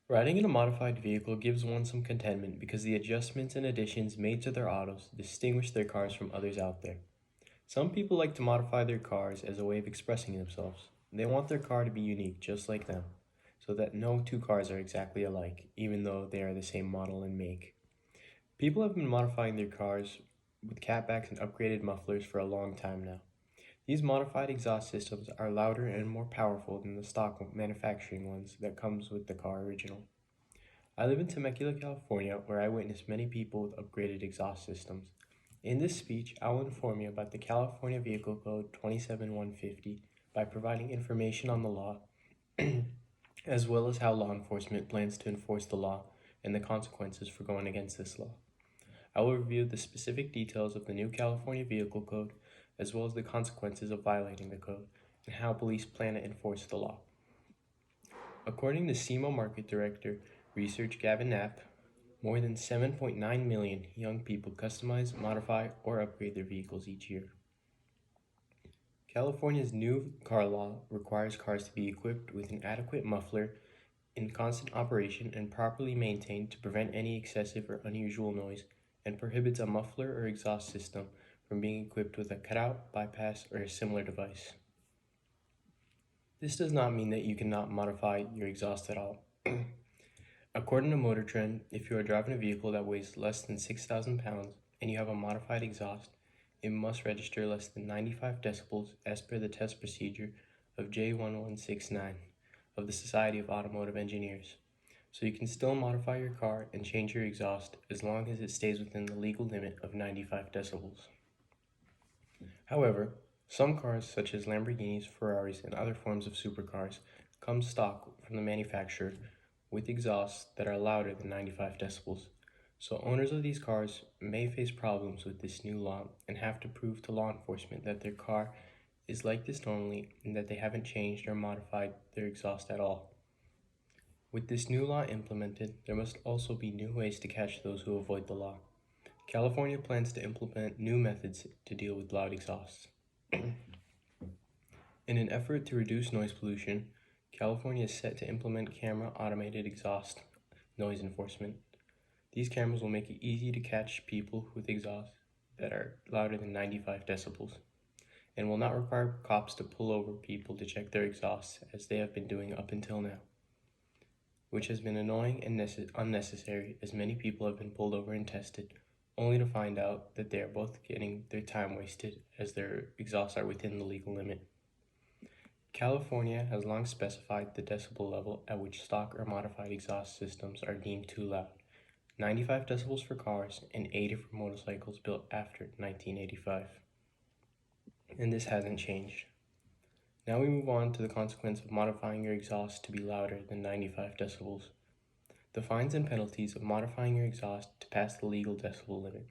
Riding in a modified vehicle gives one some contentment because the adjustments and additions made to their autos distinguish their cars from others out there. Some people like to modify their cars as a way of expressing themselves. They want their car to be unique just like them, so that no two cars are exactly alike, even though they are the same model and make. People have been modifying their cars with catbacks and upgraded mufflers for a long time now. These modified exhaust systems are louder and more powerful than the stock manufacturing ones that comes with the car original. I live in Temecula, California, where I witness many people with upgraded exhaust systems. In this speech, I will inform you about the California Vehicle Code 27150 by providing information on the law, as well as how law enforcement plans to enforce the law and the consequences for going against this law. I will review the specific details of the new California Vehicle Code, as well as the consequences of violating the code, and how police plan to enforce the law. According to SEMO Market Director Research Gavin Knapp, more than 7.9 million young people customize, modify, or upgrade their vehicles each year. California's new car law requires cars to be equipped with an adequate muffler in constant operation and properly maintained to prevent any excessive or unusual noise, and prohibits a muffler or exhaust system from being equipped with a cutout, bypass, or a similar device. This does not mean that you cannot modify your exhaust at all. According to Motor Trend, if you are driving a vehicle that weighs less than 6,000 pounds and you have a modified exhaust, it must register less than 95 decibels as per the test procedure of J1169 of the Society of Automotive Engineers. So you can still modify your car and change your exhaust as long as it stays within the legal limit of 95 decibels. However, some cars such as Lamborghinis, Ferraris, and other forms of supercars come stock from the manufacturer with exhausts that are louder than 95 decibels. So owners of these cars may face problems with this new law and have to prove to law enforcement that their car is like this normally and that they haven't changed or modified their exhaust at all. With this new law implemented, there must also be new ways to catch those who avoid the law. California plans to implement new methods to deal with loud exhausts. In an effort to reduce noise pollution, California is set to implement camera automated exhaust noise enforcement. These cameras will make it easy to catch people with exhausts that are louder than 95 decibels, and will not require cops to pull over people to check their exhausts as they have been doing up until now, which has been annoying and unnecessary as many people have been pulled over and tested, only to find out that they are both getting their time wasted as their exhausts are within the legal limit. California has long specified the decibel level at which stock or modified exhaust systems are deemed too loud, 95 decibels for cars and 80 for motorcycles built after 1985. And this hasn't changed. Now we move on to the consequence of modifying your exhaust to be louder than 95 decibels. The fines and penalties of modifying your exhaust to pass the legal decibel limit.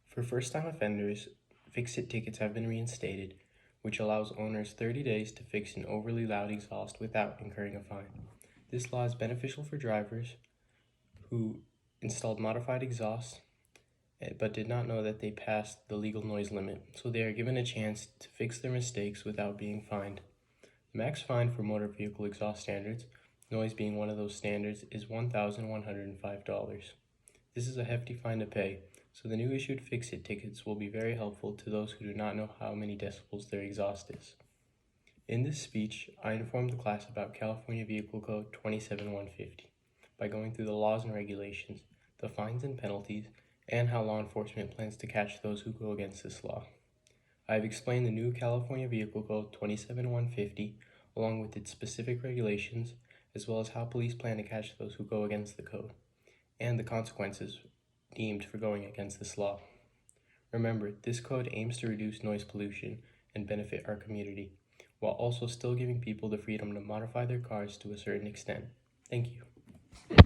For first-time offenders, fix-it tickets have been reinstated, which allows owners 30 days to fix an overly loud exhaust without incurring a fine. This law is beneficial for drivers who installed modified exhausts but did not know that they passed the legal noise limit, so they are given a chance to fix their mistakes without being fined. The max fine for motor vehicle exhaust standards, noise being one of those standards, is $1,105. This is a hefty fine to pay, so the new issued fix-it tickets will be very helpful to those who do not know how many decibels their exhaust is. In this speech, I informed the class about California Vehicle Code 27150 by going through the laws and regulations, the fines and penalties, and how law enforcement plans to catch those who go against this law. I have explained the new California Vehicle Code 27150 along with its specific regulations, as well as how police plan to catch those who go against the code, and the consequences deemed for going against this law. Remember, this code aims to reduce noise pollution and benefit our community, while also still giving people the freedom to modify their cars to a certain extent. Thank you.